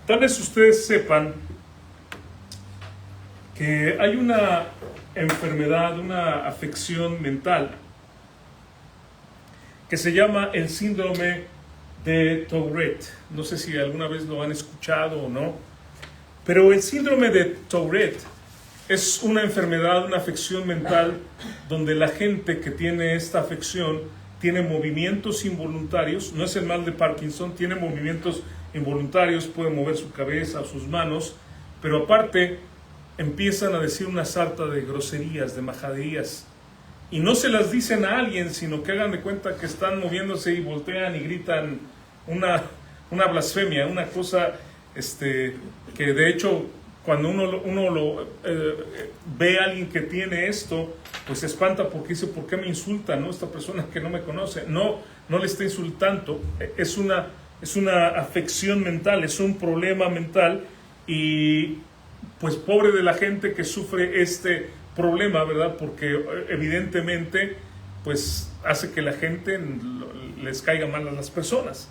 Tal vez ustedes sepan que hay una enfermedad, una afección mental que se llama el síndrome de Tourette. No sé si alguna vez lo han escuchado o no, pero el síndrome de Tourette es una enfermedad, una afección mental donde la gente que tiene esta afección tiene movimientos involuntarios. No es el mal de Parkinson, tiene movimientos involuntarios, puede mover su cabeza o sus manos, pero aparte empiezan a decir una sarta de groserías, de majaderías, y no se las dicen a alguien, sino que hagan de cuenta que están moviéndose y voltean y gritan una blasfemia, una cosa que de hecho cuando uno ve a alguien que tiene esto, pues se espanta porque dice, ¿por qué me insulta, no? Esta persona que no me conoce. No le está insultando, es una afección mental, es un problema mental, y pues pobre de la gente que sufre este problema, ¿verdad? Porque evidentemente pues hace que la gente les caiga mal a las personas.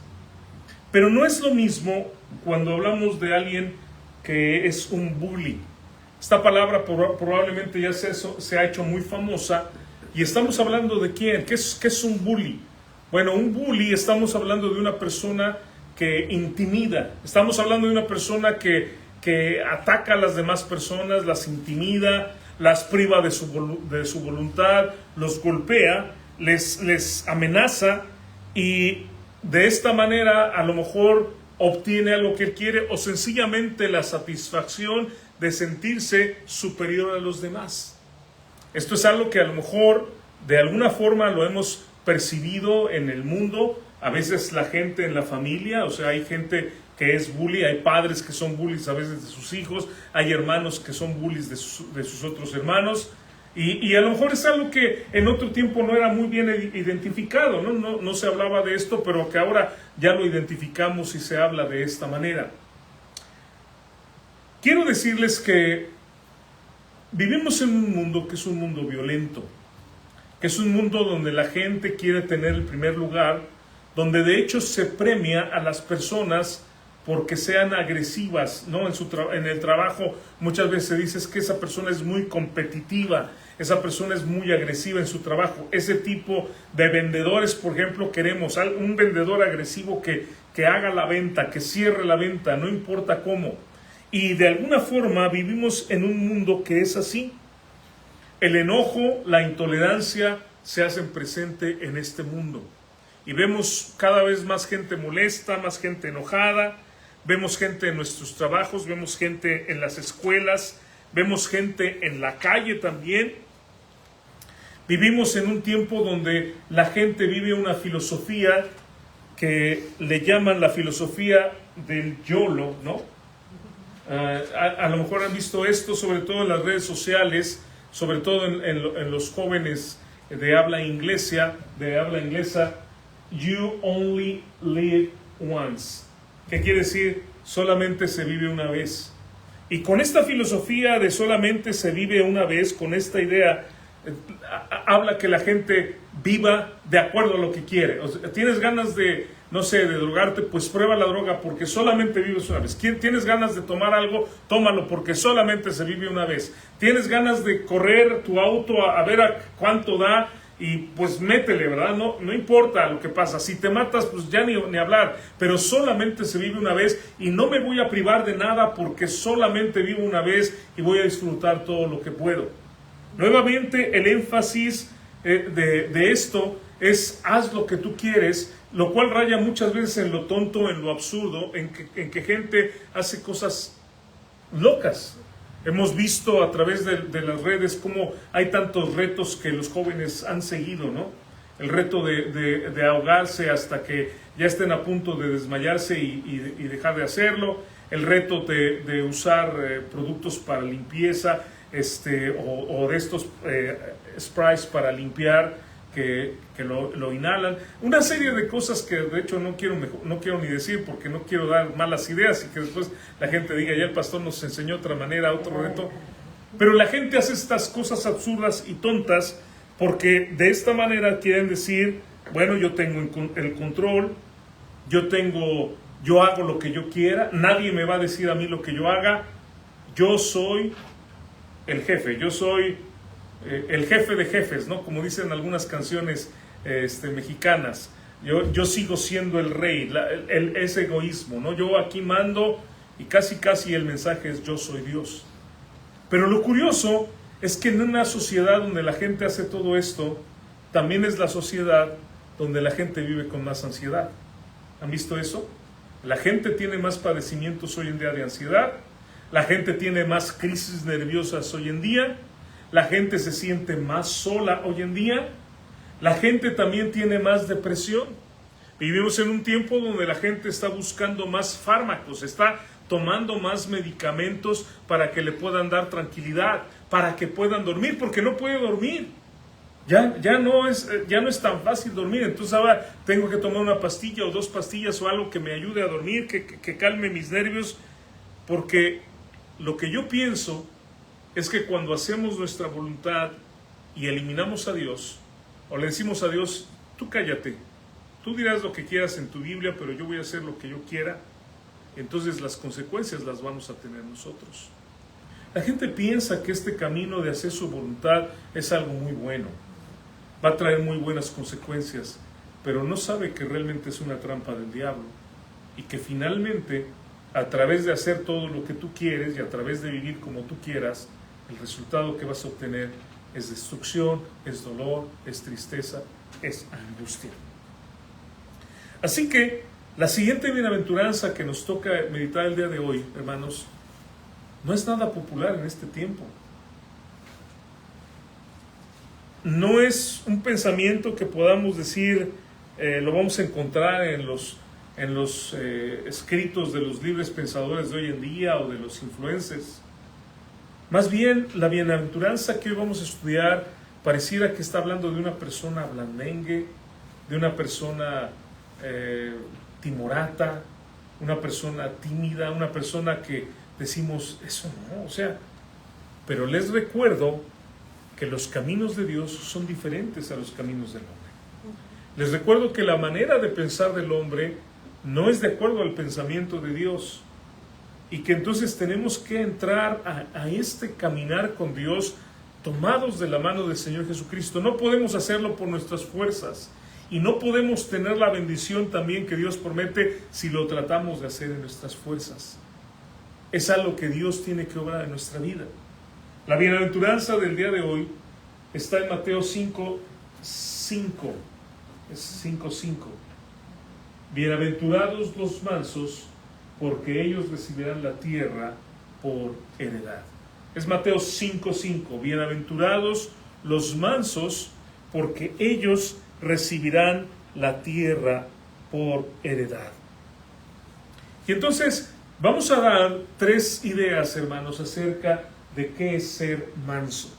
Pero no es lo mismo cuando hablamos de alguien que es un bully. Esta palabra probablemente ya se ha hecho muy famosa, y estamos hablando de quién. ¿Qué es un bully? Bueno, un bully, estamos hablando de una persona que intimida, estamos hablando de una persona que ataca a las demás personas, las intimida, las priva de su voluntad, los golpea, les amenaza, y de esta manera a lo mejor obtiene algo que él quiere, o sencillamente la satisfacción de sentirse superior a los demás. Esto es algo que a lo mejor de alguna forma lo hemos percibido en el mundo, a veces la gente en la familia, o sea, hay gente que es bully, hay padres que son bullies a veces de sus hijos, hay hermanos que son bullies de sus otros hermanos, y a lo mejor es algo que en otro tiempo no era muy bien identificado, no se hablaba de esto, pero que ahora ya lo identificamos y se habla de esta manera. Quiero decirles que vivimos en un mundo que es un mundo violento, que es un mundo donde la gente quiere tener el primer lugar, donde de hecho se premia a las personas porque sean agresivas, ¿no? En el trabajo muchas veces se dice que esa persona es muy competitiva, esa persona es muy agresiva en su trabajo. Ese tipo de vendedores, por ejemplo, queremos un vendedor agresivo que haga la venta, que cierre la venta, no importa cómo. Y de alguna forma vivimos en un mundo que es así. El enojo, la intolerancia se hacen presente en este mundo. Y vemos cada vez más gente molesta, más gente enojada, vemos gente en nuestros trabajos, vemos gente en las escuelas, vemos gente en la calle también. Vivimos en un tiempo donde la gente vive una filosofía que le llaman la filosofía del YOLO, ¿no? A lo mejor han visto esto, sobre todo en las redes sociales, sobre todo en los jóvenes de habla inglesa, you only live once. ¿Qué quiere decir? Solamente se vive una vez. Y con esta filosofía de solamente se vive una vez, con esta idea, habla que la gente viva de acuerdo a lo que quiere. O sea, tienes ganas de, no sé, de drogarte, pues prueba la droga porque solamente vives una vez. Tienes ganas de tomar algo, tómalo porque solamente se vive una vez. Tienes ganas de correr tu auto a ver a cuánto da, y pues métele, ¿verdad? No importa lo que pasa. Si te matas, pues ya ni hablar. Pero solamente se vive una vez, y no me voy a privar de nada porque solamente vivo una vez y voy a disfrutar todo lo que puedo. Nuevamente, el énfasis de esto es haz lo que tú quieres, lo cual raya muchas veces en lo tonto, en lo absurdo, en que gente hace cosas locas. Hemos visto a través de las redes cómo hay tantos retos que los jóvenes han seguido, ¿no? El reto de ahogarse hasta que ya estén a punto de desmayarse y dejar de hacerlo. El reto de usar productos para limpieza, o de estos sprays para limpiar que lo inhalan. Una serie de cosas que de hecho no quiero ni decir porque no quiero dar malas ideas y que después la gente diga, ya el pastor nos enseñó otra manera, otro reto. Pero la gente hace estas cosas absurdas y tontas porque de esta manera quieren decir, bueno, yo tengo el control, yo tengo yo hago lo que yo quiera, nadie me va a decir a mí lo que yo haga, yo soy el jefe, yo soy el jefe de jefes, ¿no? Como dicen algunas canciones mexicanas, yo sigo siendo el rey, ese egoísmo, ¿no? Yo aquí mando y casi el mensaje es yo soy Dios. Pero lo curioso es que en una sociedad donde la gente hace todo esto, también es la sociedad donde la gente vive con más ansiedad. ¿Han visto eso? La gente tiene más padecimientos hoy en día de ansiedad, la gente tiene más crisis nerviosas hoy en día, la gente se siente más sola hoy en día, la gente también tiene más depresión. Vivimos en un tiempo donde la gente está buscando más fármacos, está tomando más medicamentos para que le puedan dar tranquilidad, para que puedan dormir, porque no puede dormir. Ya no es tan fácil dormir, entonces ahora tengo que tomar una pastilla o 2 pastillas o algo que me ayude a dormir, que calme mis nervios, porque lo que yo pienso es que cuando hacemos nuestra voluntad y eliminamos a Dios, o le decimos a Dios, tú cállate, tú dirás lo que quieras en tu Biblia, pero yo voy a hacer lo que yo quiera, entonces las consecuencias las vamos a tener nosotros. La gente piensa que este camino de hacer su voluntad es algo muy bueno, va a traer muy buenas consecuencias, pero no sabe que realmente es una trampa del diablo y que finalmente, a través de hacer todo lo que tú quieres y a través de vivir como tú quieras, el resultado que vas a obtener es destrucción, es dolor, es tristeza, es angustia. Así que la siguiente bienaventuranza que nos toca meditar el día de hoy, hermanos, no es nada popular en este tiempo. No es un pensamiento que podamos decir, lo vamos a encontrar en los escritos de los libres pensadores de hoy en día o de los influencers. Más bien, la bienaventuranza que hoy vamos a estudiar pareciera que está hablando de una persona blandengue, de una persona timorata, una persona tímida, una persona que decimos, eso no, o sea, pero les recuerdo que los caminos de Dios son diferentes a los caminos del hombre. Les recuerdo que la manera de pensar del hombre no es de acuerdo al pensamiento de Dios y que entonces tenemos que entrar a este caminar con Dios tomados de la mano del Señor Jesucristo. No podemos hacerlo por nuestras fuerzas y no podemos tener la bendición también que Dios promete si lo tratamos de hacer en nuestras fuerzas. Es algo que Dios tiene que obrar en nuestra vida. La bienaventuranza del día de hoy está en Mateo 5:5. Es 5:5. Bienaventurados los mansos, porque ellos recibirán la tierra por heredad. Es Mateo 5:5. Bienaventurados los mansos, porque ellos recibirán la tierra por heredad. Y entonces vamos a dar 3 ideas, hermanos, acerca de qué es ser manso.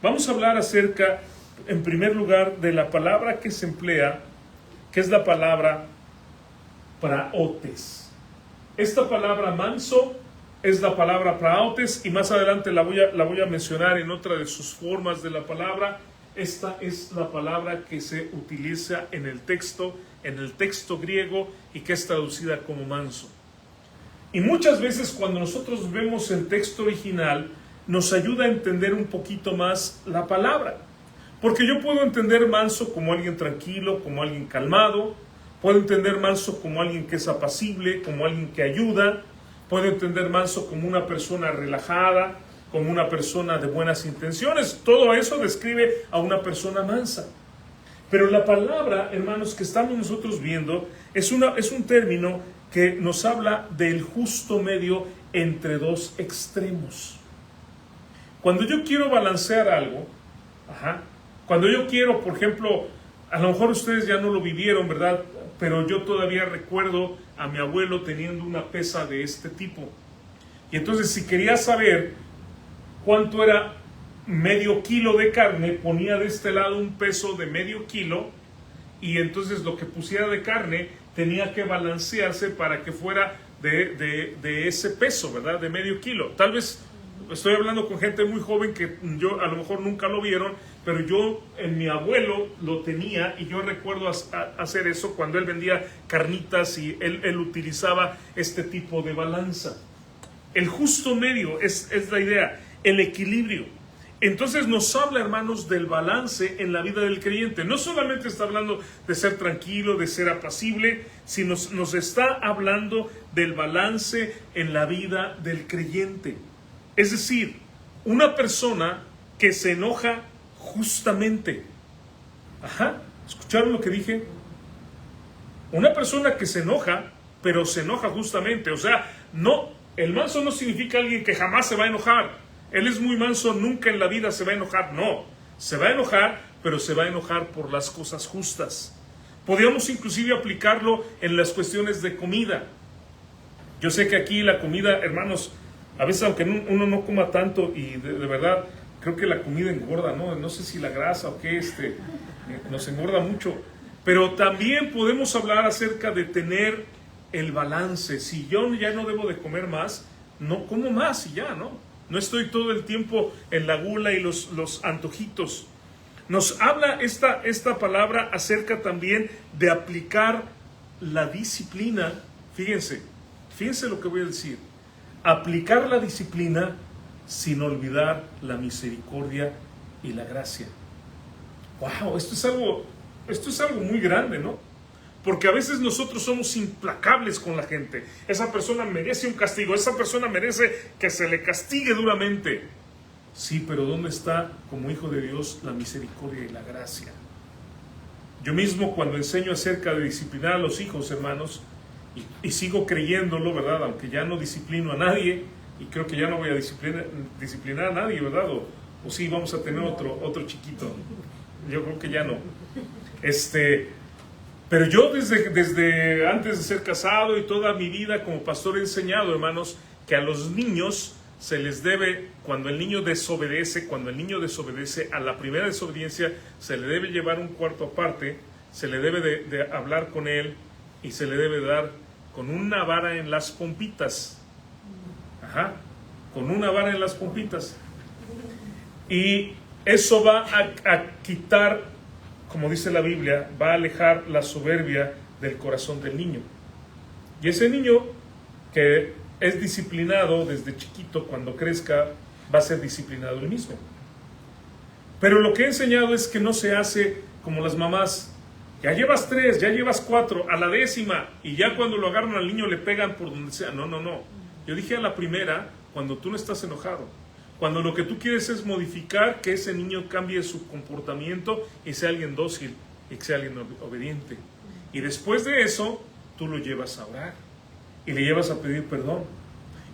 Vamos a hablar acerca, en primer lugar, de la palabra que se emplea, que es la palabra praotes. Esta palabra manso es la palabra praotes y más adelante la voy a mencionar en otra de sus formas de la palabra. Esta es la palabra que se utiliza en el texto griego y que es traducida como manso. Y muchas veces cuando nosotros vemos el texto original, nos ayuda a entender un poquito más la palabra. Porque yo puedo entender manso como alguien tranquilo, como alguien calmado. Puedo entender manso como alguien que es apacible, como alguien que ayuda. Puedo entender manso como una persona relajada, como una persona de buenas intenciones. Todo eso describe a una persona mansa. Pero la palabra, hermanos, que estamos nosotros viendo es un término que nos habla del justo medio entre 2 extremos. Cuando yo quiero balancear algo, cuando yo quiero, por ejemplo, a lo mejor ustedes ya no lo vivieron, ¿verdad? Pero yo todavía recuerdo a mi abuelo teniendo una pesa de este tipo. Y entonces si quería saber cuánto era medio kilo de carne, ponía de este lado un peso de medio kilo y entonces lo que pusiera de carne tenía que balancearse para que fuera de ese peso, ¿verdad? De medio kilo. Tal vez estoy hablando con gente muy joven que yo a lo mejor nunca lo vieron pero yo en mi abuelo lo tenía y yo recuerdo hacer eso cuando él vendía carnitas y él utilizaba este tipo de balanza. El justo medio es la idea, el equilibrio. Entonces nos habla, hermanos, del balance en la vida del creyente. No solamente está hablando de ser tranquilo, de ser apacible, sino nos está hablando del balance en la vida del creyente. Es decir, una persona que se enoja justamente. Ajá, ¿escucharon lo que dije? Una persona que se enoja, pero se enoja justamente. O sea, no, el manso no significa alguien que jamás se va a enojar. Él es muy manso, nunca en la vida se va a enojar. No, se va a enojar, pero se va a enojar por las cosas justas. Podríamos inclusive aplicarlo en las cuestiones de comida. Yo sé que aquí la comida, hermanos, a veces aunque uno no coma tanto, y de verdad creo que la comida engorda, ¿no? No sé si la grasa o qué, nos engorda mucho. Pero también podemos hablar acerca de tener el balance. Si yo ya no debo de comer más, no como más y ya, ¿no? No estoy todo el tiempo en la gula y los antojitos. Nos habla esta palabra acerca también de aplicar la disciplina. Fíjense lo que voy a decir. Aplicar la disciplina sin olvidar la misericordia y la gracia. Wow, esto es algo muy grande, ¿no? Porque a veces nosotros somos implacables con la gente. Esa persona merece un castigo, esa persona merece que se le castigue duramente. Sí, pero ¿dónde está, como hijo de Dios, la misericordia y la gracia? Yo mismo cuando enseño acerca de disciplinar a los hijos, hermanos, y sigo creyéndolo, ¿verdad? Aunque ya no disciplino a nadie, y creo que ya no voy a disciplinar a nadie, ¿verdad? O sí, vamos a tener otro chiquito. Yo creo que ya no. Pero yo desde antes de ser casado y toda mi vida como pastor he enseñado, hermanos, que a los niños se les debe, cuando el niño desobedece, a la primera desobediencia, se le debe llevar un cuarto aparte, se le debe de hablar con él y se le debe dar con una vara en las pompitas. Ajá, con una vara en las pompitas. Y eso va a quitar, como dice la Biblia, va a alejar la soberbia del corazón del niño. Y ese niño que es disciplinado desde chiquito, cuando crezca, va a ser disciplinado él mismo. Pero lo que he enseñado es que no se hace como las mamás. Ya llevas 3, ya llevas 4, a la 10ª, y ya cuando lo agarran al niño le pegan por donde sea. No. Yo dije a la primera, cuando tú no estás enojado. Cuando lo que tú quieres es modificar que ese niño cambie su comportamiento y sea alguien dócil y que sea alguien obediente. Y después de eso, tú lo llevas a orar y le llevas a pedir perdón.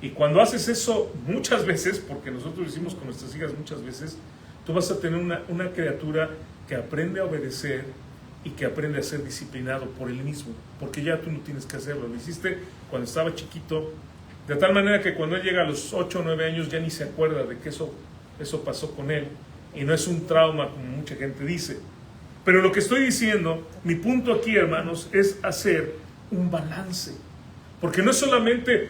Y cuando haces eso muchas veces, porque nosotros lo hicimos con nuestras hijas muchas veces, tú vas a tener una criatura que aprende a obedecer y que aprende a ser disciplinado por él mismo, porque ya tú no tienes que hacerlo. Lo hiciste cuando estaba chiquito, de tal manera que cuando él llega a los 8 o 9 años ya ni se acuerda de que eso pasó con él, y no es un trauma como mucha gente dice. Pero lo que estoy diciendo, mi punto aquí, hermanos, es hacer un balance. Porque no es solamente,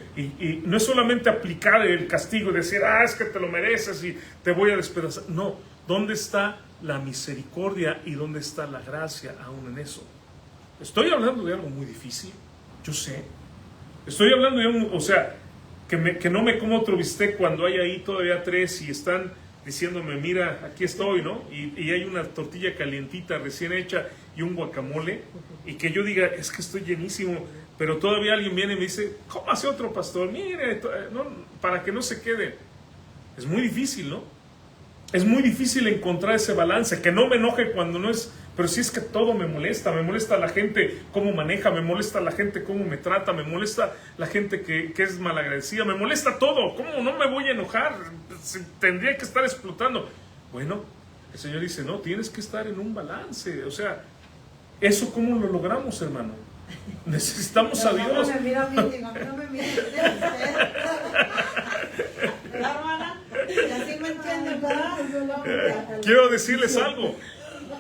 no es solamente aplicar el castigo y decir, es que te lo mereces y te voy a despedazar. No, ¿dónde está la misericordia y dónde está la gracia aún en eso? Estoy hablando de algo muy difícil, yo sé. Estoy hablando de que no me como otro bistec cuando hay ahí todavía 3 y están diciéndome, mira, aquí estoy, ¿no? Y hay una tortilla calientita recién hecha y un guacamole, y que yo diga, es que estoy llenísimo, pero todavía alguien viene y me dice, cómase otro, pastor, mire, no, para que no se quede. Es muy difícil, ¿no? Es muy difícil encontrar ese balance, que no me enoje cuando no es, pero si es que todo me molesta la gente cómo maneja, me molesta la gente cómo me trata, me molesta la gente que es malagradecida, me molesta todo. ¿Cómo no me voy a enojar? Tendría que estar explotando. Bueno, el Señor dice, no, tienes que estar en un balance. O sea, ¿eso cómo lo logramos, hermano? Necesitamos a Dios. No me mira a mí, digo, no me mira ¿verdad, hermana? Y así me entienden, ¿verdad? Quiero decirles algo.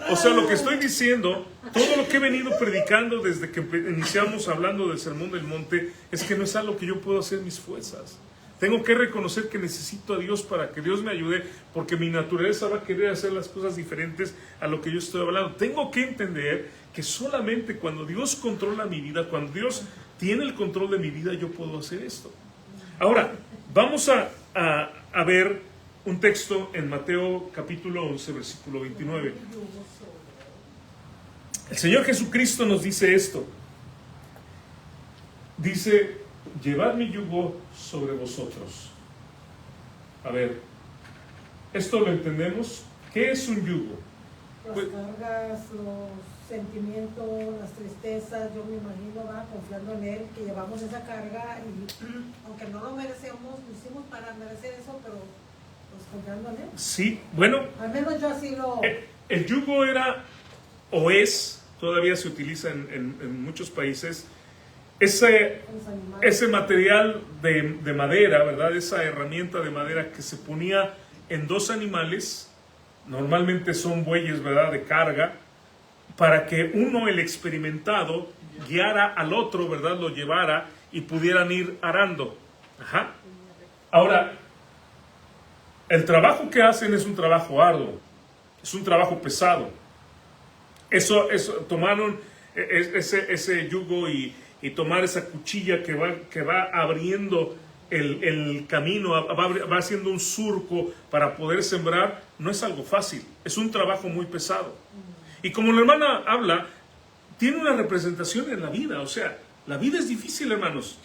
O sea, lo que estoy diciendo, todo lo que he venido predicando desde que iniciamos hablando del Sermón del Monte, es que no es algo que yo puedo hacer mis fuerzas. Tengo que reconocer que necesito a Dios para que Dios me ayude, porque mi naturaleza va a querer hacer las cosas diferentes a lo que yo estoy hablando. Tengo que entender que solamente cuando Dios controla mi vida, cuando Dios tiene el control de mi vida, yo puedo hacer esto. Ahora, vamos a ver un texto en Mateo capítulo 11, versículo 29. El Señor Jesucristo nos dice esto. Dice: llevad mi yugo sobre vosotros. A ver, ¿esto lo entendemos? ¿Qué es un yugo? Las cargas, los sentimientos, las tristezas, yo me imagino, va confiando en Él, que llevamos esa carga y aunque no lo merecemos, lo hicimos para merecer eso, pero pues confiando en Él. Sí, bueno. Al menos yo así lo... El yugo era, o es, todavía se utiliza en muchos países, ese material de madera, ¿verdad? Esa herramienta de madera que se ponía en dos animales, normalmente son bueyes, ¿verdad? De carga, para que uno, el experimentado, guiara al otro, ¿verdad? Lo llevara y pudieran ir arando. Ajá. Ahora, el trabajo que hacen es un trabajo arduo, es un trabajo pesado. Eso tomaron ese yugo y tomar esa cuchilla que va abriendo el camino, va haciendo un surco para poder sembrar, no es algo fácil, es un trabajo muy pesado. Y como la hermana habla, tiene una representación en la vida, o sea, la vida es difícil, hermanos.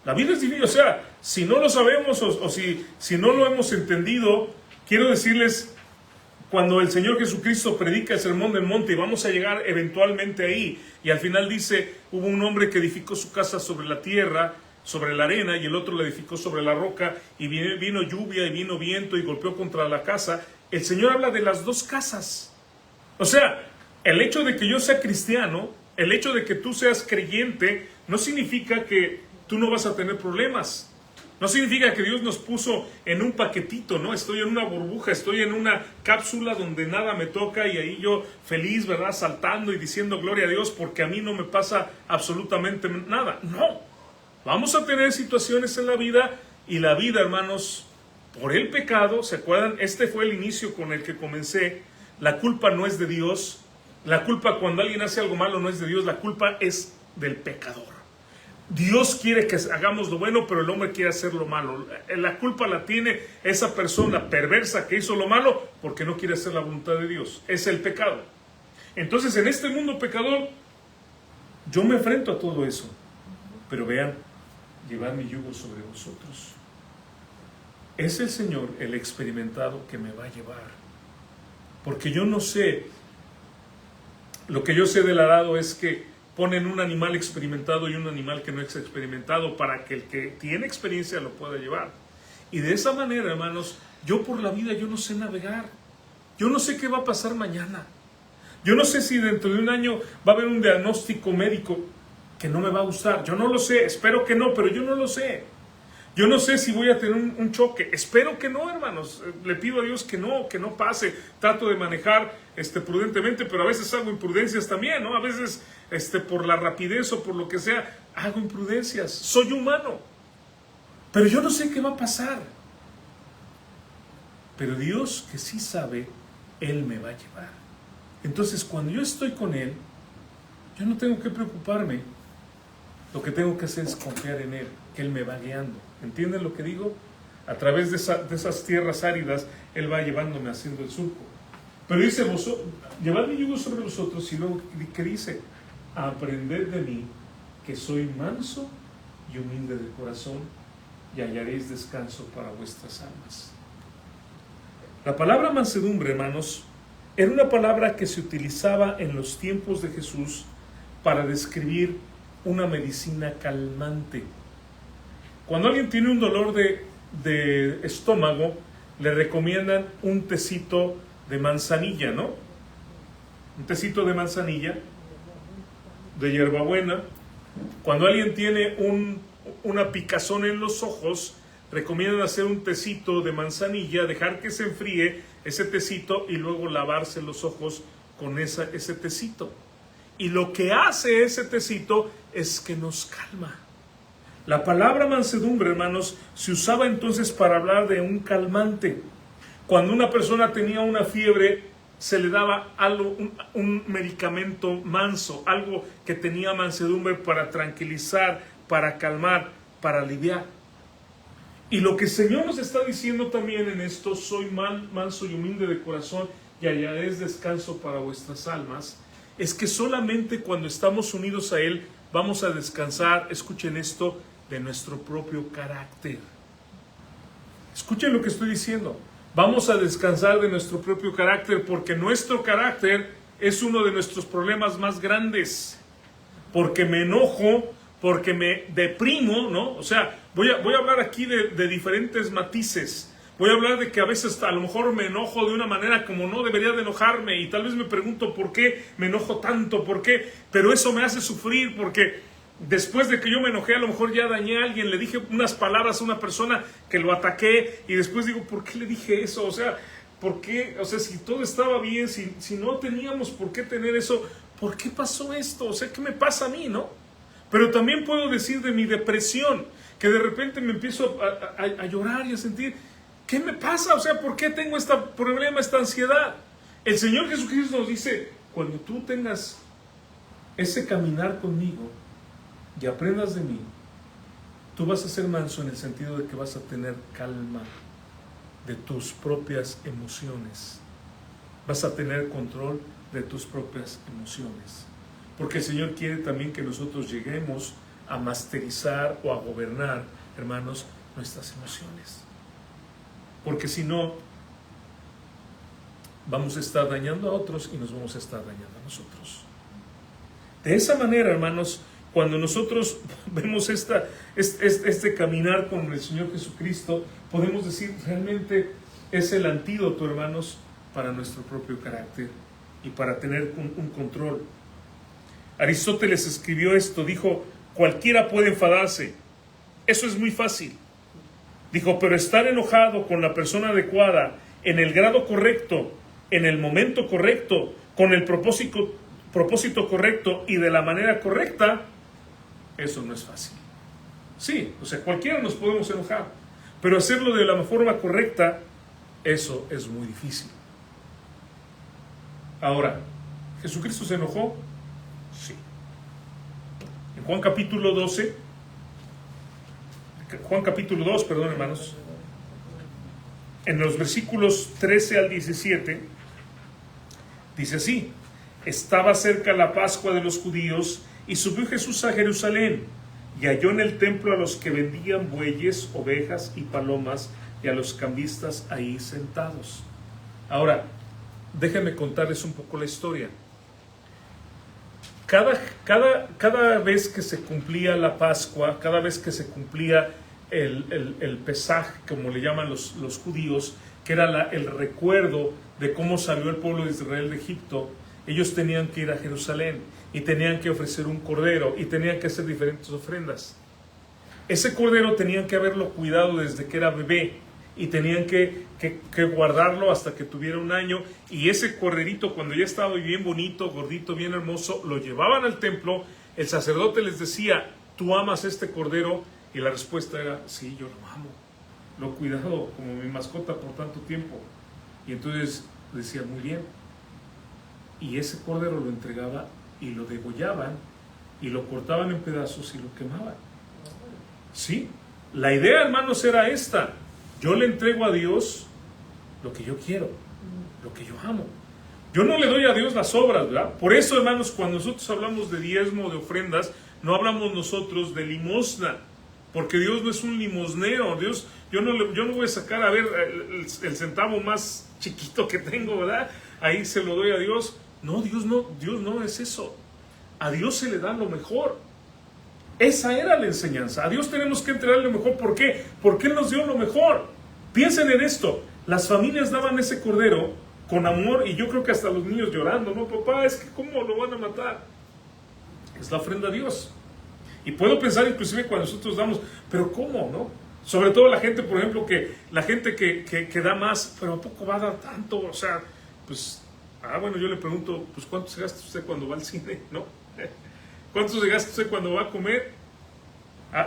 La vida es difícil, o sea, si no lo sabemos o si no lo hemos entendido, quiero decirles, cuando el Señor Jesucristo predica el Sermón del Monte, y vamos a llegar eventualmente ahí, y al final dice, hubo un hombre que edificó su casa sobre la tierra, sobre la arena, y el otro la edificó sobre la roca, y vino lluvia y vino viento y golpeó contra la casa. El Señor habla de las dos casas. O sea, el hecho de que yo sea cristiano, el hecho de que tú seas creyente, no significa que tú no vas a tener problemas. No significa que Dios nos puso en un paquetito, ¿no? Estoy en una burbuja, estoy en una cápsula donde nada me toca y ahí yo feliz, ¿verdad? Saltando y diciendo gloria a Dios porque a mí no me pasa absolutamente nada. No, vamos a tener situaciones en la vida y la vida, hermanos, por el pecado, ¿se acuerdan? Este fue el inicio con el que comencé. La culpa no es de Dios. La culpa cuando alguien hace algo malo no es de Dios, la culpa es del pecador. Dios quiere que hagamos lo bueno, pero el hombre quiere hacer lo malo. La culpa la tiene esa persona perversa que hizo lo malo porque no quiere hacer la voluntad de Dios. Es el pecado. Entonces, en este mundo pecador, yo me enfrento a todo eso. Pero vean, llevad mi yugo sobre vosotros. Es el Señor, el experimentado, que me va a llevar. Porque yo no sé, lo que yo sé del arado es que ponen un animal experimentado y un animal que no es experimentado para que el que tiene experiencia lo pueda llevar. Y de esa manera, hermanos, yo por la vida yo no sé navegar. Yo no sé qué va a pasar mañana. Yo no sé si dentro de un año va a haber un diagnóstico médico que no me va a gustar. Yo no lo sé, espero que no, pero yo no lo sé. Yo no sé si voy a tener un choque. Espero que no, hermanos. Le pido a Dios que no pase. Trato de manejar prudentemente, pero a veces hago imprudencias también, ¿no? A veces por la rapidez o por lo que sea, hago imprudencias. Soy humano. Pero yo no sé qué va a pasar. Pero Dios, que sí sabe, Él me va a llevar. Entonces, cuando yo estoy con Él, yo no tengo que preocuparme. Lo que tengo que hacer es confiar en Él, que Él me va guiando. ¿Entienden lo que digo? A través de esas tierras áridas, Él va llevándome haciendo el surco. Pero dice, llevad mi yugo sobre vosotros, y luego, ¿qué dice? Aprended de mí, que soy manso y humilde de corazón, y hallaréis descanso para vuestras almas. La palabra mansedumbre, hermanos, era una palabra que se utilizaba en los tiempos de Jesús para describir una medicina calmante. Cuando alguien tiene un dolor de estómago, le recomiendan un tecito de manzanilla, ¿no? Un tecito de manzanilla, de hierbabuena. Cuando alguien tiene una picazón en los ojos, recomiendan hacer un tecito de manzanilla, dejar que se enfríe ese tecito y luego lavarse los ojos con ese tecito. Y lo que hace ese tecito es que nos calma. La palabra mansedumbre, hermanos, se usaba entonces para hablar de un calmante. Cuando una persona tenía una fiebre, se le daba algo, un medicamento manso, algo que tenía mansedumbre para tranquilizar, para calmar, para aliviar. Y lo que el Señor nos está diciendo también en esto: soy manso y humilde de corazón y hallaréis descanso para vuestras almas, es que solamente cuando estamos unidos a Él vamos a descansar, escuchen esto, de nuestro propio carácter. Escuchen lo que estoy diciendo. Vamos a descansar de nuestro propio carácter, porque nuestro carácter es uno de nuestros problemas más grandes. Porque me enojo, porque me deprimo, ¿no? O sea, voy a hablar aquí de diferentes matices. Voy a hablar de que a veces a lo mejor me enojo de una manera como no debería de enojarme, y tal vez me pregunto por qué me enojo tanto, por qué, pero eso me hace sufrir, porque después de que yo me enojé, a lo mejor ya dañé a alguien, le dije unas palabras a una persona que lo ataqué, y después digo, ¿por qué le dije eso? O sea, ¿por qué? O sea, si todo estaba bien, si no teníamos por qué tener eso, ¿por qué pasó esto? O sea, ¿qué me pasa a mí, no? Pero también puedo decir de mi depresión, que de repente me empiezo a llorar y a sentir, ¿qué me pasa? O sea, ¿por qué tengo este problema, esta ansiedad? El Señor Jesucristo nos dice, cuando tú tengas ese caminar conmigo y aprendas de mí, tú vas a ser manso en el sentido de que vas a tener calma de tus propias emociones. Vas a tener control de tus propias emociones. Porque el Señor quiere también que nosotros lleguemos a masterizar o a gobernar, hermanos, nuestras emociones. Porque si no, vamos a estar dañando a otros y nos vamos a estar dañando a nosotros. De esa manera, hermanos, cuando nosotros vemos este caminar con el Señor Jesucristo, podemos decir, realmente es el antídoto, hermanos, para nuestro propio carácter y para tener un control. Aristóteles escribió esto, dijo, cualquiera puede enfadarse, eso es muy fácil. Dijo, pero estar enojado con la persona adecuada, en el grado correcto, en el momento correcto, con el propósito correcto y de la manera correcta, eso no es fácil. Sí, o sea, cualquiera nos podemos enojar, pero hacerlo de la forma correcta, eso es muy difícil. Ahora, ¿Jesucristo se enojó? Sí. En Juan capítulo 2, hermanos, en los versículos 13 al 17, dice así: estaba cerca la Pascua de los judíos, y subió Jesús a Jerusalén, y halló en el templo a los que vendían bueyes, ovejas y palomas, y a los cambistas ahí sentados. Ahora, déjenme contarles un poco la historia. Cada vez que se cumplía la Pascua, cada vez que se cumplía el Pesaj, como le llaman los judíos, que era el recuerdo de cómo salió el pueblo de Israel de Egipto, ellos tenían que ir a Jerusalén y tenían que ofrecer un cordero y tenían que hacer diferentes ofrendas. Ese cordero tenían que haberlo cuidado desde que era bebé y tenían que guardarlo hasta que tuviera un año, y ese corderito, cuando ya estaba bien bonito, gordito, bien hermoso, lo llevaban al templo. El sacerdote les decía, ¿tú amas este cordero? Y la respuesta era, sí, yo lo amo, lo he cuidado como mi mascota por tanto tiempo. Y entonces decía, muy bien. Y ese cordero lo entregaba y lo degollaban y lo cortaban en pedazos y lo quemaban. Sí, la idea, hermanos, era esta: yo le entrego a Dios lo que yo quiero, lo que yo amo. Yo no le doy a Dios las obras, ¿verdad? Por eso, hermanos, cuando nosotros hablamos de diezmo, de ofrendas, no hablamos nosotros de limosna, porque Dios no es un limosnero. Dios, yo no voy a sacar a ver el centavo más chiquito que tengo, ¿verdad? Ahí se lo doy a Dios. No, Dios no es eso. A Dios se le da lo mejor. Esa era la enseñanza. A Dios tenemos que entregarle lo mejor. ¿Por qué? Porque Él nos dio lo mejor. Piensen en esto. Las familias daban ese cordero con amor, y yo creo que hasta los niños llorando, ¿no? Papá, es que ¿cómo lo van a matar? Es la ofrenda a Dios. Y puedo pensar inclusive cuando nosotros damos, pero ¿cómo, no? Sobre todo la gente, por ejemplo, que da más, pero ¿a poco va a dar tanto? O sea, pues, bueno, yo le pregunto, pues ¿cuánto se gasta usted cuando va al cine, no? ¿Cuánto se gasta usted cuando va a comer?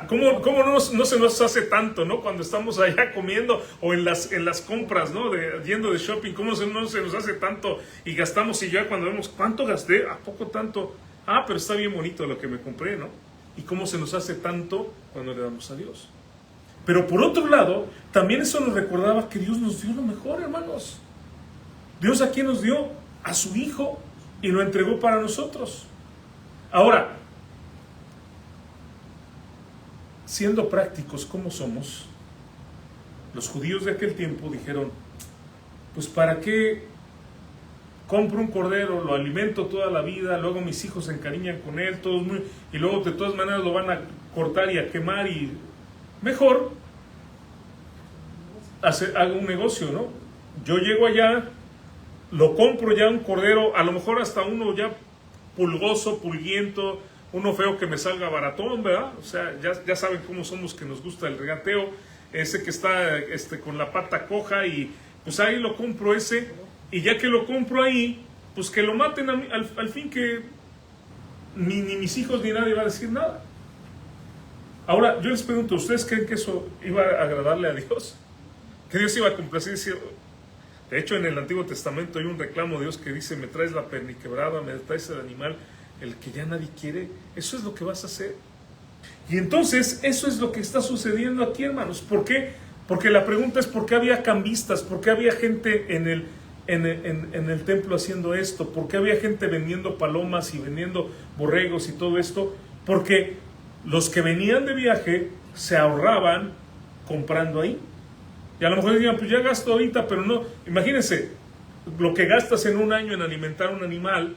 ¿Cómo no se nos hace tanto, ¿no? Cuando estamos allá comiendo o en las compras, ¿no? Yendo de shopping, ¿cómo no se nos hace tanto? Y gastamos, y ya cuando vemos, ¿cuánto gasté? ¿A poco tanto? Pero está bien bonito lo que me compré, ¿no? Y cómo se nos hace tanto cuando le damos a Dios. Pero por otro lado, también eso nos recordaba que Dios nos dio lo mejor, hermanos. Dios ¿a quién nos dio? A su Hijo, y lo entregó para nosotros. Ahora, siendo prácticos como somos, los judíos de aquel tiempo dijeron, pues ¿para qué compro un cordero, lo alimento toda la vida, luego mis hijos se encariñan con él, y luego de todas maneras lo van a cortar y a quemar, y mejor hago un negocio, ¿no? Yo llego allá, lo compro ya un cordero, a lo mejor hasta uno ya pulgoso, pulguiento, uno feo que me salga baratón, ¿verdad? O sea, ya saben cómo somos, que nos gusta el regateo, ese que está con la pata coja, y pues ahí lo compro ese, y ya que lo compro ahí, pues que lo maten al fin, que ni mis hijos ni nadie va a decir nada. Ahora, yo les pregunto, ¿ustedes creen que eso iba a agradarle a Dios? ¿Que Dios iba a complacer? De hecho, en el Antiguo Testamento hay un reclamo de Dios que dice, me traes la perniquebrada, me traes el animal, el que ya nadie quiere. Eso es lo que vas a hacer. Y entonces, eso es lo que está sucediendo aquí, hermanos. ¿Por qué? Porque la pregunta es, ¿por qué había cambistas? ¿Por qué había gente en el templo haciendo esto? ¿Por qué había gente vendiendo palomas y vendiendo borregos y todo esto? Porque los que venían de viaje se ahorraban comprando ahí. Y a lo mejor dirían, pues ya gasto ahorita, pero no. Imagínense lo que gastas en un año en alimentar un animal,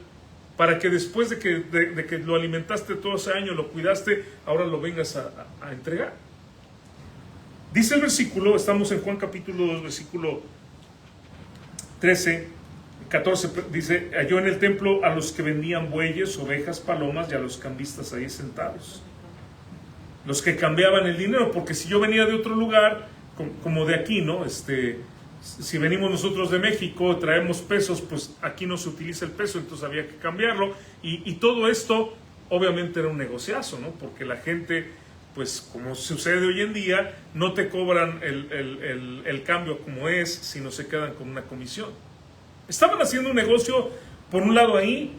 para que después de que lo alimentaste todo ese año, lo cuidaste, ahora lo vengas a entregar. Dice el versículo, estamos en Juan capítulo 2, versículo 13, 14, dice, halló en el templo a los que vendían bueyes, ovejas, palomas, y a los cambistas ahí sentados. Los que cambiaban el dinero, porque si yo venía de otro lugar, como de aquí, ¿no? Si venimos nosotros de México, traemos pesos, pues aquí no se utiliza el peso, entonces había que cambiarlo. Y todo esto, obviamente, era un negociazo, ¿no? Porque la gente, pues como sucede hoy en día, no te cobran el cambio como es, sino se quedan con una comisión. Estaban haciendo un negocio, por un lado ahí,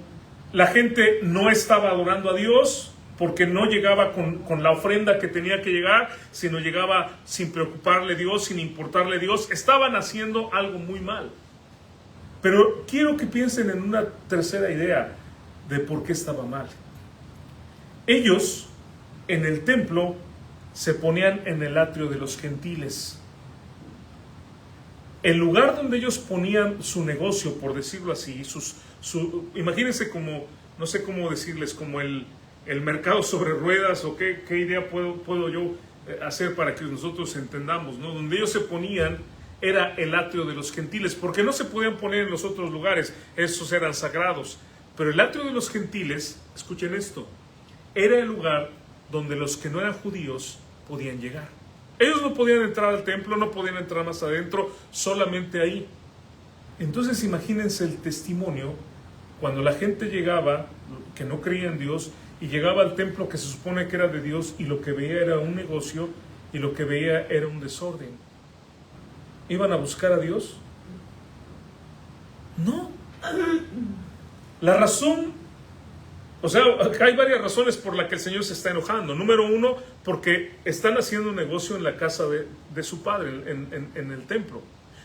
la gente no estaba adorando a Dios, porque no llegaba con la ofrenda que tenía que llegar, sino llegaba sin preocuparle a Dios, sin importarle a Dios. Estaban haciendo algo muy mal. Pero quiero que piensen en una tercera idea de por qué estaba mal. Ellos, en el templo, se ponían en el atrio de los gentiles. El lugar donde ellos ponían su negocio, por decirlo así, imagínense como, no sé cómo decirles, como el mercado sobre ruedas, o qué idea puedo yo hacer para que nosotros entendamos, ¿no? Donde ellos se ponían era el atrio de los gentiles, porque no se podían poner en los otros lugares, esos eran sagrados. Pero el atrio de los gentiles, escuchen esto, era el lugar donde los que no eran judíos podían llegar. Ellos no podían entrar al templo, no podían entrar más adentro, solamente ahí. Entonces imagínense el testimonio cuando la gente llegaba, que no creía en Dios, y llegaba al templo que se supone que era de Dios, y lo que veía era un negocio, y lo que veía era un desorden. ¿Iban a buscar a Dios? No. La razón, o sea, hay varias razones por las que el Señor se está enojando. Número uno, porque están haciendo un negocio en la casa de su padre, en el templo.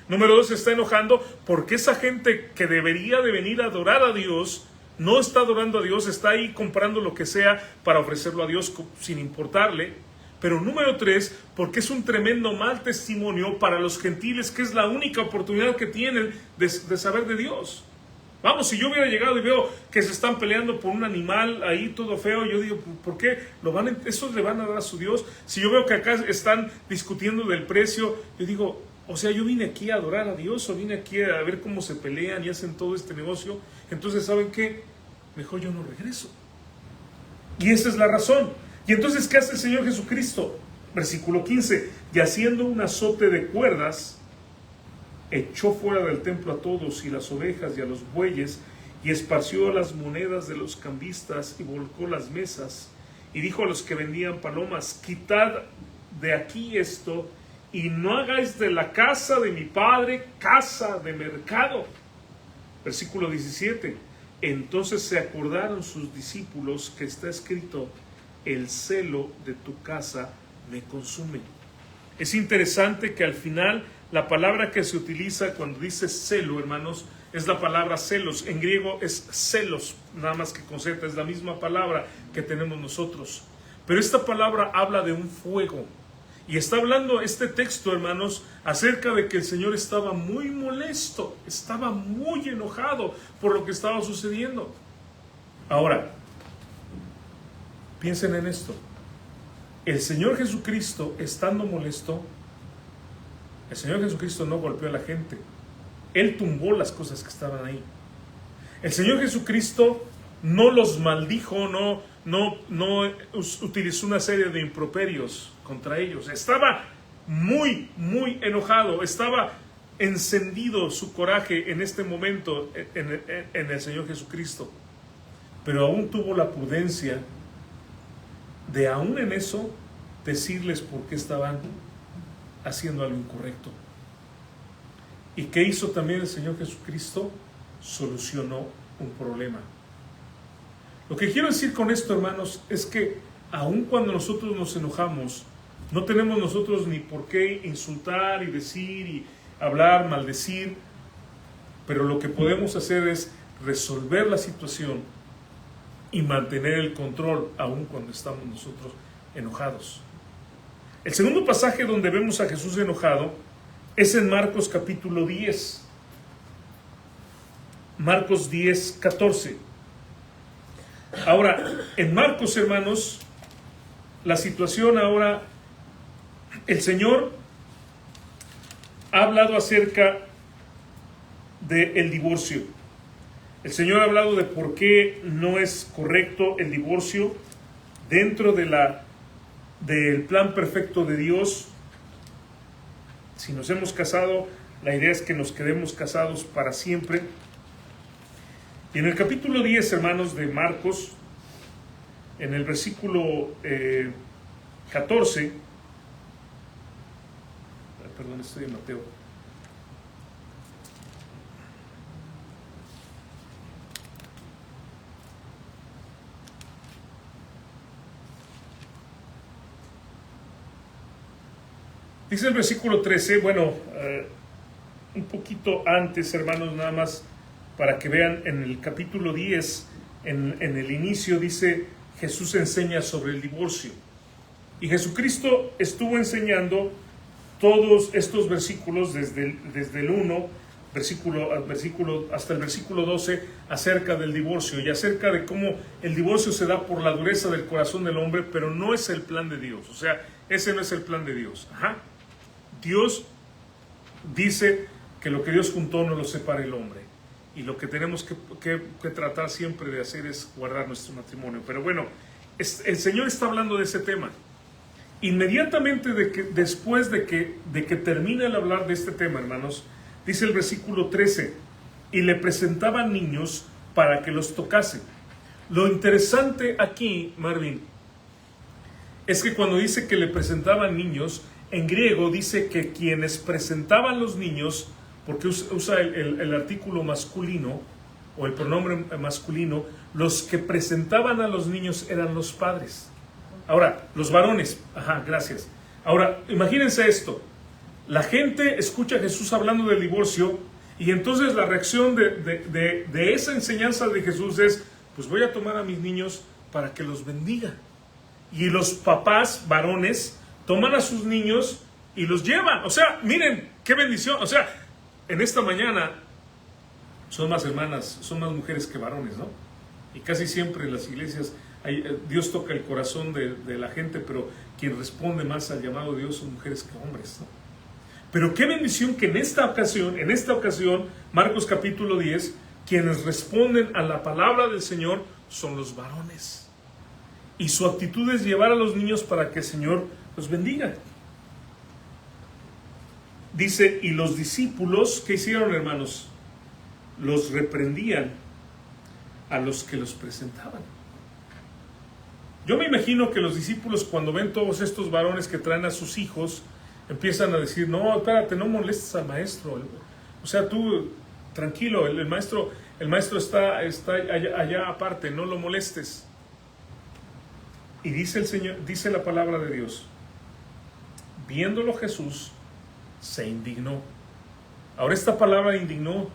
Número dos, se está enojando porque esa gente que debería de venir a adorar a Dios, no está adorando a Dios, está ahí comprando lo que sea para ofrecerlo a Dios sin importarle. Pero número tres, porque es un tremendo mal testimonio para los gentiles, que es la única oportunidad que tienen de saber de Dios. Vamos, si yo hubiera llegado y veo que se están peleando por un animal ahí todo feo, yo digo, ¿por qué? ¿Eso le van a dar a su Dios? Si yo veo que acá están discutiendo del precio, yo digo, o sea, yo vine aquí a adorar a Dios, o vine aquí a ver cómo se pelean y hacen todo este negocio. Entonces, ¿saben qué? Mejor yo no regreso. Y esa es la razón. Y entonces, ¿qué hace el Señor Jesucristo? Versículo 15. Y haciendo un azote de cuerdas, echó fuera del templo a todos y las ovejas y a los bueyes, y esparció las monedas de los cambistas y volcó las mesas, y dijo a los que vendían palomas: quitad de aquí esto, y no hagáis de la casa de mi padre casa de mercado. Versículo 17. Entonces se acordaron sus discípulos que está escrito: el celo de tu casa me consume. Es interesante que al final la palabra que se utiliza cuando dice celo, hermanos, es la palabra celos. En griego es celos, nada más que con Z, es la misma palabra que tenemos nosotros. Pero esta palabra habla de un fuego. Y está hablando este texto, hermanos, acerca de que el Señor estaba muy molesto, estaba muy enojado por lo que estaba sucediendo. Ahora, piensen en esto. El Señor Jesucristo, estando molesto, el Señor Jesucristo no golpeó a la gente. Él tumbó las cosas que estaban ahí. El Señor Jesucristo no los maldijo, no utilizó una serie de improperios contra ellos. Estaba muy, muy enojado. Estaba encendido su coraje en este momento en el Señor Jesucristo. Pero aún tuvo la prudencia de, aún en eso, decirles por qué estaban haciendo algo incorrecto. ¿Y qué hizo también el Señor Jesucristo? Solucionó un problema. Lo que quiero decir con esto, hermanos, es que aun cuando nosotros nos enojamos, no tenemos nosotros ni por qué insultar y decir y hablar, maldecir, pero lo que podemos hacer es resolver la situación y mantener el control aun cuando estamos nosotros enojados. El segundo pasaje donde vemos a Jesús enojado es en Marcos capítulo 10. Marcos 10, 14. Ahora, en Marcos, hermanos, la situación ahora, el Señor ha hablado acerca del divorcio. El Señor ha hablado de por qué no es correcto el divorcio dentro del plan perfecto de Dios. Si nos hemos casado, la idea es que nos quedemos casados para siempre. Y en el capítulo 10, hermanos, de Marcos, en el versículo 14, perdón, estoy en Mateo. Dice el versículo 13, bueno, un poquito antes, hermanos, nada más para que vean, en el capítulo 10, en el inicio dice: Jesús enseña sobre el divorcio. Y Jesucristo estuvo enseñando todos estos versículos desde el 1 versículo hasta el versículo 12 acerca del divorcio y acerca de cómo el divorcio se da por la dureza del corazón del hombre, pero no es el plan de Dios. O sea, ese no es el plan de Dios. Dios dice que lo que Dios juntó no lo separa el hombre. Y lo que tenemos que tratar siempre de hacer es guardar nuestro matrimonio. Pero bueno, el Señor está hablando de ese tema. Inmediatamente después de que termina el hablar de este tema, hermanos, dice el versículo 13: y le presentaban niños para que los tocase. Lo interesante aquí, Marvin, es que cuando dice que le presentaban niños, en griego dice que quienes presentaban los niños, porque usa el artículo masculino o el pronombre masculino, los que presentaban a los niños eran los padres. Ahora, los varones, gracias. Ahora, imagínense esto: la gente escucha a Jesús hablando del divorcio y entonces la reacción de esa enseñanza de Jesús es: pues voy a tomar a mis niños para que los bendiga. Y los papás varones toman a sus niños y los llevan. O sea, miren, qué bendición. O sea, en esta mañana son más hermanas, son más mujeres que varones, ¿no? Y casi siempre en las iglesias Dios toca el corazón de la gente, pero quien responde más al llamado de Dios son mujeres que hombres, ¿no? Pero qué bendición que en esta ocasión, Marcos capítulo 10, quienes responden a la palabra del Señor son los varones. Y su actitud es llevar a los niños para que el Señor los bendiga. Dice: y los discípulos, ¿qué hicieron, hermanos? Los reprendían a los que los presentaban. Yo me imagino que los discípulos, cuando ven todos estos varones que traen a sus hijos, empiezan a decir, no, espérate, no molestes al maestro. O sea, tú, tranquilo, el maestro está allá aparte, no lo molestes. Y dice el Señor, dice la palabra de Dios, viéndolo Jesús, se indignó. Ahora, esta palabra indignó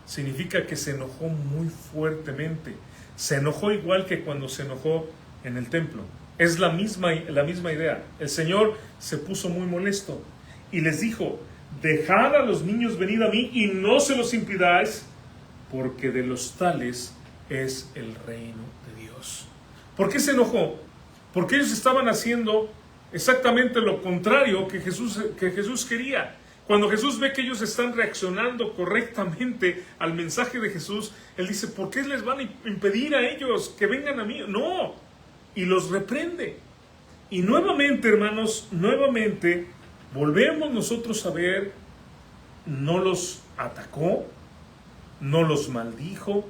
significa que se enojó muy fuertemente. Se enojó igual que cuando se enojó en el templo. Es la misma idea. El Señor se puso muy molesto y les dijo, dejad a los niños venir a mí y no se los impidáis, porque de los tales es el reino de Dios. ¿Por qué se enojó? Porque ellos estaban haciendo exactamente lo contrario que Jesús quería. Cuando Jesús ve que ellos están reaccionando correctamente al mensaje de Jesús, Él dice, ¿por qué les van a impedir a ellos que vengan a mí? No, y los reprende. Y nuevamente, hermanos, volvemos nosotros a ver, no los atacó, no los maldijo,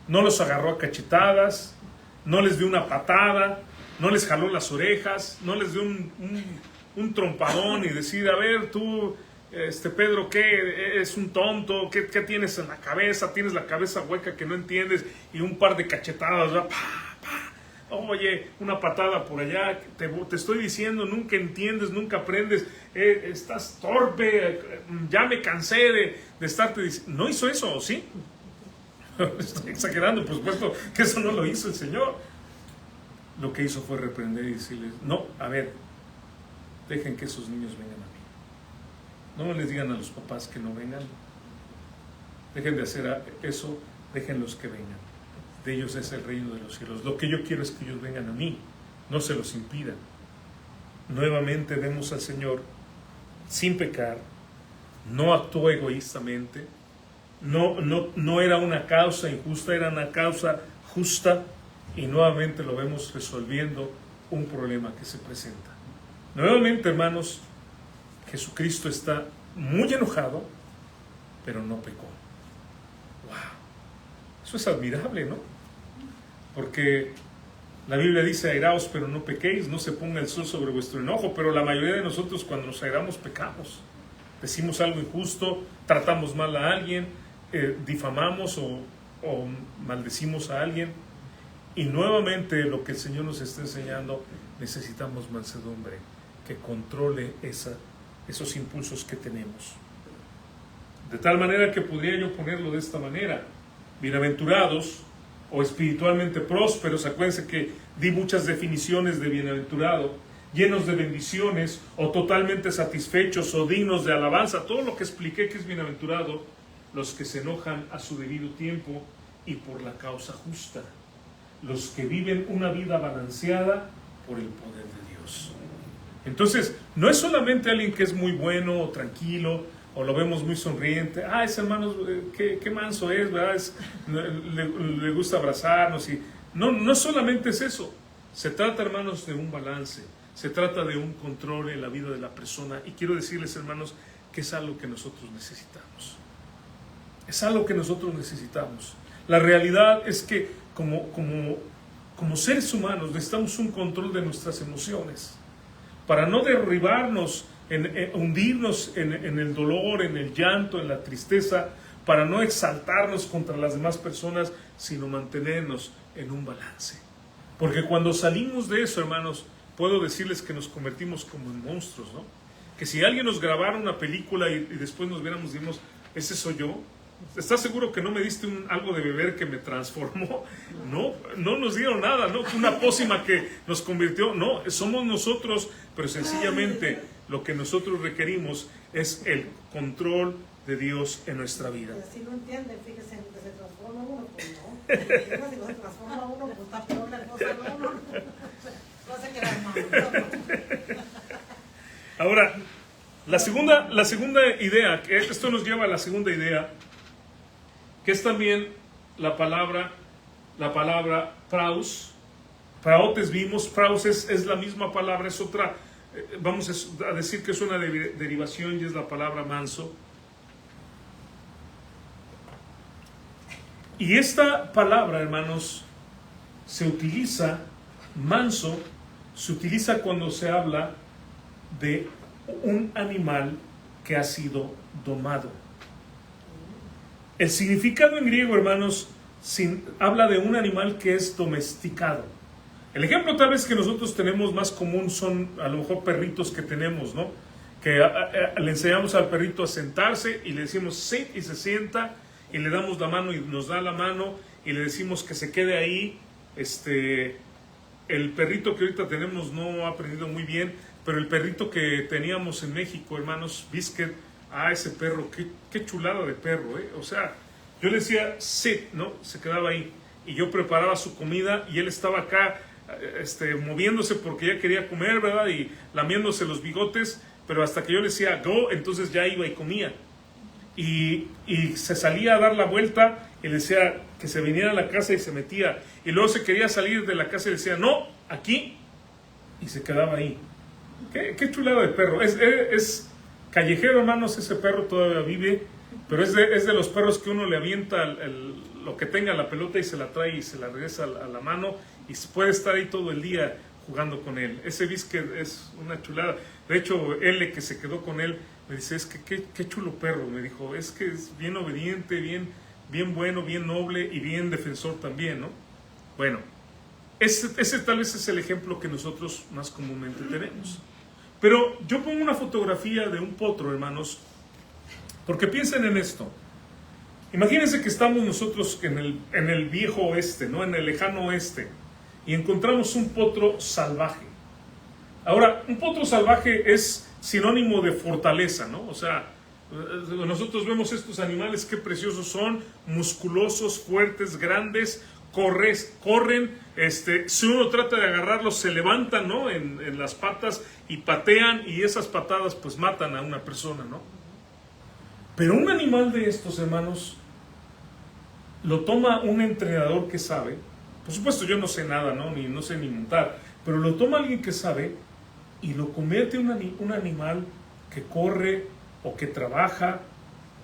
no los agarró a cachetadas, no les dio una patada, no les jaló las orejas, no les dio un trompadón y decir, a ver, tú, Pedro, ¿qué? ¿Es un tonto? ¿Qué tienes en la cabeza? Tienes la cabeza hueca que no entiendes, y un par de cachetadas, ¿verdad? Oye, una patada por allá, te estoy diciendo, nunca entiendes, nunca aprendes, estás torpe, ya me cansé de estarte diciendo. No hizo eso, ¿sí? Estoy exagerando, por supuesto que eso no lo hizo el Señor. Lo que hizo fue reprender y decirles, no, a ver, dejen que esos niños vengan a mí. No les digan a los papás que no vengan. Dejen de hacer eso, déjenlos que vengan. De ellos es el reino de los cielos. Lo que yo quiero es que ellos vengan a mí, no se los impidan. Nuevamente vemos al Señor sin pecar, no actuó egoístamente, no era una causa injusta, era una causa justa, y nuevamente lo vemos resolviendo un problema que se presenta. Nuevamente, hermanos, Jesucristo está muy enojado, pero no pecó. ¡Wow! Eso es admirable, ¿no? Porque la Biblia dice, airaos pero no pequéis, no se ponga el sol sobre vuestro enojo, pero la mayoría de nosotros cuando nos airamos pecamos. Decimos algo injusto, tratamos mal a alguien, difamamos o maldecimos a alguien. Y nuevamente lo que el Señor nos está enseñando, necesitamos mansedumbre que controle esos impulsos que tenemos. De tal manera que podría yo ponerlo de esta manera: bienaventurados o espiritualmente prósperos. Acuérdense que di muchas definiciones de bienaventurado: llenos de bendiciones, o totalmente satisfechos, o dignos de alabanza. Todo lo que expliqué que es bienaventurado, los que se enojan a su debido tiempo y por la causa justa, los que viven una vida balanceada por el poder de Dios. Entonces, no es solamente alguien que es muy bueno o tranquilo, o lo vemos muy sonriente. Ese hermano, qué manso es, ¿verdad? Le gusta abrazarnos. No solamente es eso. Se trata, hermanos, de un balance. Se trata de un control en la vida de la persona. Y quiero decirles, hermanos, que es algo que nosotros necesitamos. Es algo que nosotros necesitamos. La realidad es que como seres humanos necesitamos un control de nuestras emociones para no derribarnos, hundirnos en el dolor, en el llanto, en la tristeza, para no exaltarnos contra las demás personas, sino mantenernos en un balance. Porque cuando salimos de eso, hermanos, puedo decirles que nos convertimos como en monstruos, ¿no? Que si alguien nos grabara una película y después nos viéramos y dijimos, ¿ese soy yo? ¿Estás seguro que no me diste algo de beber que me transformó? No nos dieron nada, ¿no? Una pócima que nos convirtió. No, somos nosotros, pero sencillamente lo que nosotros requerimos es el control de Dios en nuestra vida. Si no entiende, fíjese, que se transforma uno, pues no. Si no se transforma uno, pues está peor la cosa, no se queda mal. Ahora, la segunda idea, que esto nos lleva a la segunda idea, que es también la palabra praus. Praotes vimos, praus es la misma palabra, es otra, vamos a decir que es una derivación, y es la palabra manso. Y esta palabra, hermanos, se utiliza manso se utiliza cuando se habla de un animal que ha sido domado. El significado en griego, hermanos, habla de un animal que es domesticado. El ejemplo tal vez que nosotros tenemos más común son a lo mejor perritos que tenemos, ¿no? Que le enseñamos al perrito a sentarse y le decimos sit y se sienta y le damos la mano y nos da la mano y le decimos que se quede ahí. El perrito que ahorita tenemos no ha aprendido muy bien, pero el perrito que teníamos en México, hermanos, Biscuit, ese perro, qué chulada de perro, ¿eh? O sea, yo le decía sit, ¿no? Se quedaba ahí y yo preparaba su comida y él estaba acá moviéndose porque ya quería comer, ¿verdad? Y lamiéndose los bigotes, pero hasta que yo le decía go, entonces ya iba y comía. Y se salía a dar la vuelta y le decía que se viniera a la casa y se metía. Y luego se quería salir de la casa y le decía, no, aquí. Y se quedaba ahí. Qué chulada de perro. Es callejero, hermanos, ese perro todavía vive, pero es de los perros que uno le avienta lo que tenga la pelota y se la trae y se la regresa a la mano y puede estar ahí todo el día jugando con él. Ese Biscuit es una chulada. De hecho, L, que se quedó con él, me dice, es que qué chulo perro, me dijo, es que es bien obediente, bien bueno, bien noble y bien defensor también, ¿no? Bueno, ese tal vez es el ejemplo que nosotros más comúnmente tenemos. Pero yo pongo una fotografía de un potro, hermanos, porque piensen en esto. Imagínense que estamos nosotros en el viejo oeste, ¿no? En el lejano oeste, y encontramos un potro salvaje. Ahora, un potro salvaje es sinónimo de fortaleza, ¿no? O sea, nosotros vemos estos animales, qué preciosos son, musculosos, fuertes, grandes, corren, si uno trata de agarrarlos se levantan, ¿no? En las patas y patean, y esas patadas pues matan a una persona, ¿no? Pero un animal de estos, hermanos, lo toma un entrenador que sabe. Por supuesto yo no sé nada, ¿no? No sé ni montar, pero lo toma alguien que sabe y lo convierte en un animal que corre o que trabaja.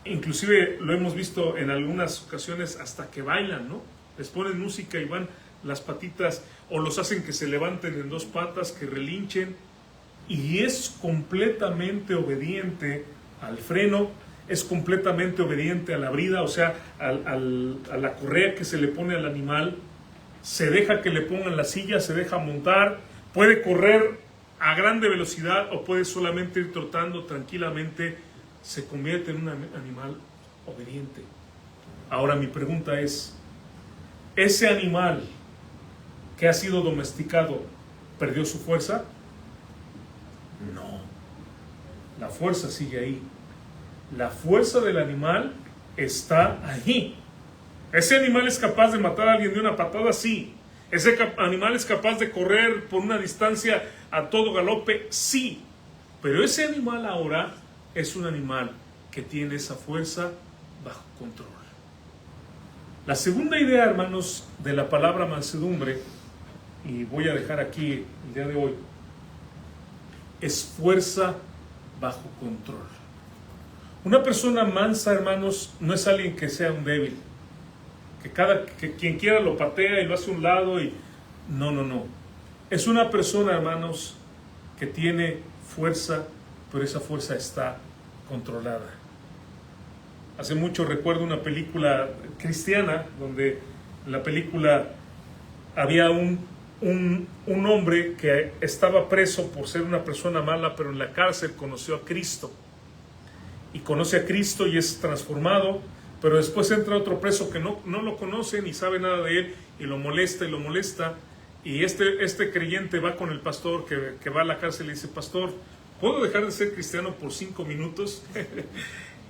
Inclusive lo hemos visto en algunas ocasiones hasta que bailan, ¿no? Les ponen música y van las patitas, o los hacen que se levanten en dos patas, que relinchen, y es completamente obediente al freno, es completamente obediente a la brida, o sea, a la correa que se le pone al animal, se deja que le pongan la silla, se deja montar, puede correr a grande velocidad o puede solamente ir trotando tranquilamente, se convierte en un animal obediente. Ahora mi pregunta es, ¿ese animal que ha sido domesticado perdió su fuerza? No, la fuerza sigue ahí. La fuerza del animal está ahí. ¿Ese animal es capaz de matar a alguien de una patada? Sí. ¿Ese animal es capaz de correr por una distancia a todo galope? Sí. Pero ese animal ahora es un animal que tiene esa fuerza bajo control. La segunda idea, hermanos, de la palabra mansedumbre, y voy a dejar aquí el día de hoy, es fuerza bajo control. Una persona mansa, hermanos, no es alguien que sea un débil, que quien quiera lo patea y lo hace a un lado y no. Es una persona, hermanos, que tiene fuerza, pero esa fuerza está controlada. Hace mucho recuerdo una película cristiana donde en la película había un hombre que estaba preso por ser una persona mala, pero en la cárcel conoció a Cristo. Y conoce a Cristo y es transformado, pero después entra otro preso que no lo conoce ni sabe nada de él y lo molesta. Y este creyente va con el pastor que va a la cárcel y le dice, pastor, ¿puedo dejar de ser cristiano por 5 minutos?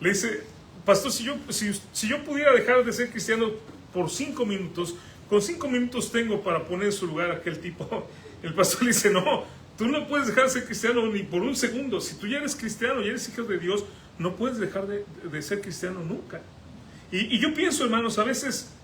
Le dice, pastor, si yo pudiera dejar de ser cristiano por 5 minutos, con 5 minutos tengo para poner en su lugar a aquel tipo. El pastor le dice, no, tú no puedes dejar de ser cristiano ni por un segundo. Si tú ya eres cristiano y eres hijo de Dios, no puedes dejar de ser cristiano nunca. Y yo pienso, hermanos, a veces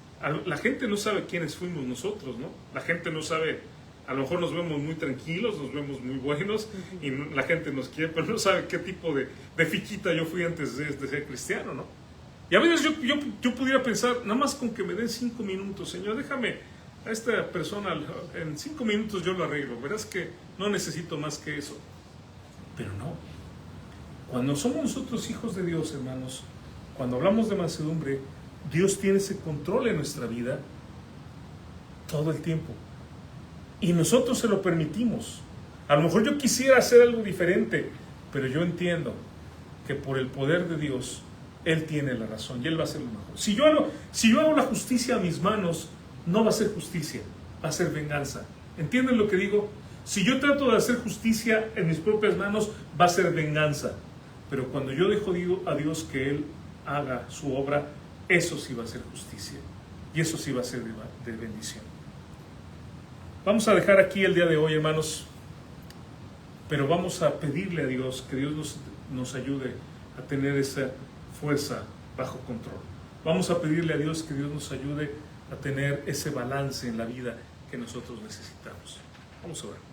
la gente no sabe quiénes fuimos nosotros, ¿no? La gente no sabe, a lo mejor nos vemos muy tranquilos, nos vemos muy buenos y la gente nos quiere, pero no sabe qué tipo de fichita yo fui antes de ser cristiano, ¿no? Y a veces yo pudiera pensar, nada más con que me den 5 minutos, Señor, déjame a esta persona en 5 minutos yo lo arreglo, verás que no necesito más que eso. Pero no. Cuando somos nosotros hijos de Dios, hermanos, cuando hablamos de mansedumbre, Dios tiene ese control en nuestra vida todo el tiempo. Y nosotros se lo permitimos. A lo mejor yo quisiera hacer algo diferente, pero yo entiendo que por el poder de Dios, Él tiene la razón y Él va a hacer lo mejor. Si yo hago la justicia a mis manos, no va a ser justicia, va a ser venganza. ¿Entienden lo que digo? Si yo trato de hacer justicia en mis propias manos, va a ser venganza. Pero cuando yo dejo a Dios que Él haga su obra, eso sí va a ser justicia. Y eso sí va a ser de bendición. Vamos a dejar aquí el día de hoy, hermanos. Pero vamos a pedirle a Dios que Dios nos ayude a tener esa fuerza bajo control. Vamos a pedirle a Dios que Dios nos ayude a tener ese balance en la vida que nosotros necesitamos. Vamos a ver.